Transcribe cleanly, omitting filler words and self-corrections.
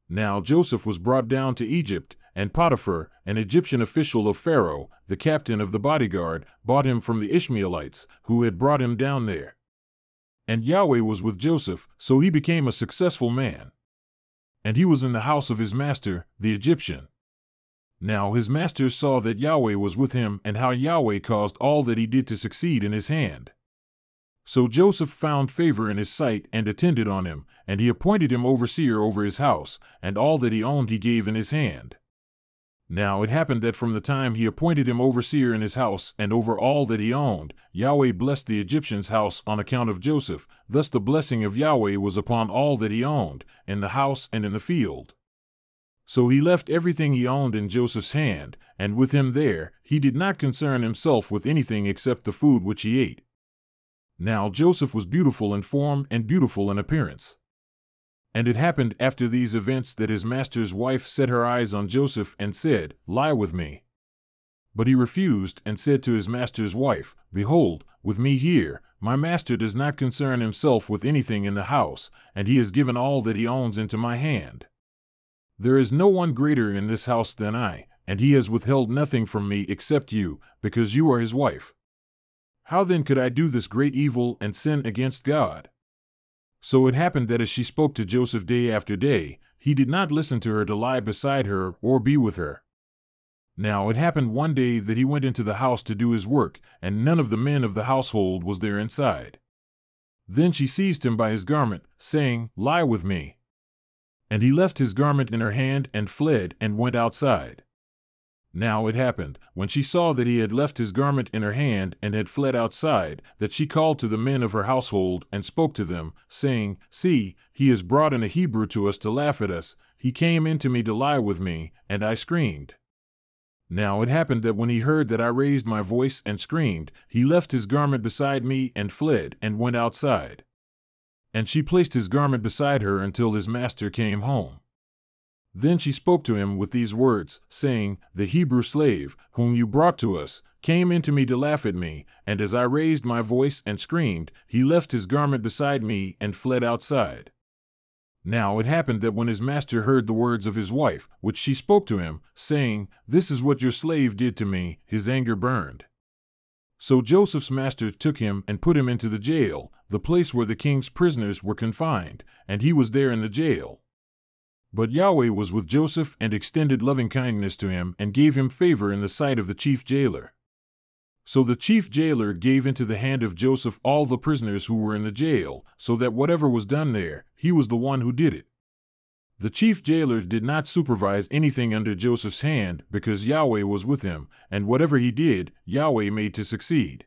Now Joseph was brought down to Egypt, and Potiphar, an Egyptian official of Pharaoh, the captain of the bodyguard, bought him from the Ishmaelites, who had brought him down there. And Yahweh was with Joseph, so he became a successful man. And he was in the house of his master, the Egyptian. Now his master saw that Yahweh was with him, and how Yahweh caused all that he did to succeed in his hand. So Joseph found favor in his sight and attended on him, and he appointed him overseer over his house, and all that he owned he gave in his hand. Now it happened that from the time he appointed him overseer in his house and over all that he owned, Yahweh blessed the Egyptian's house on account of Joseph. Thus the blessing of Yahweh was upon all that he owned, in the house and in the field. So he left everything he owned in Joseph's hand, and with him there, he did not concern himself with anything except the food which he ate. Now Joseph was beautiful in form and beautiful in appearance. And it happened after these events that his master's wife set her eyes on Joseph and said, "Lie with me." But he refused and said to his master's wife, "Behold, with me here, my master does not concern himself with anything in the house, and he has given all that he owns into my hand. There is no one greater in this house than I, and he has withheld nothing from me except you, because you are his wife. How then could I do this great evil and sin against God?" So it happened that as she spoke to Joseph day after day, he did not listen to her to lie beside her or be with her. Now it happened one day that he went into the house to do his work, and none of the men of the household was there inside. Then she seized him by his garment, saying, "Lie with me." And he left his garment in her hand and fled and went outside. Now it happened, when she saw that he had left his garment in her hand and had fled outside, that she called to the men of her household and spoke to them, saying, "See, he has brought in a Hebrew to us to laugh at us. He came in to me to lie with me, and I screamed." Now it happened that when he heard that I raised my voice and screamed, he left his garment beside me and fled and went outside. And she placed his garment beside her until his master came home. Then she spoke to him with these words, saying, "The Hebrew slave, whom you brought to us, came in to me to laugh at me, and as I raised my voice and screamed, he left his garment beside me and fled outside." Now it happened that when his master heard the words of his wife, which she spoke to him, saying, "This is what your slave did to me," his anger burned. So Joseph's master took him and put him into the jail, the place where the king's prisoners were confined, and he was there in the jail. But Yahweh was with Joseph and extended loving kindness to him and gave him favor in the sight of the chief jailer. So the chief jailer gave into the hand of Joseph all the prisoners who were in the jail, so that whatever was done there, he was the one who did it. The chief jailer did not supervise anything under Joseph's hand because Yahweh was with him, and whatever he did, Yahweh made to succeed.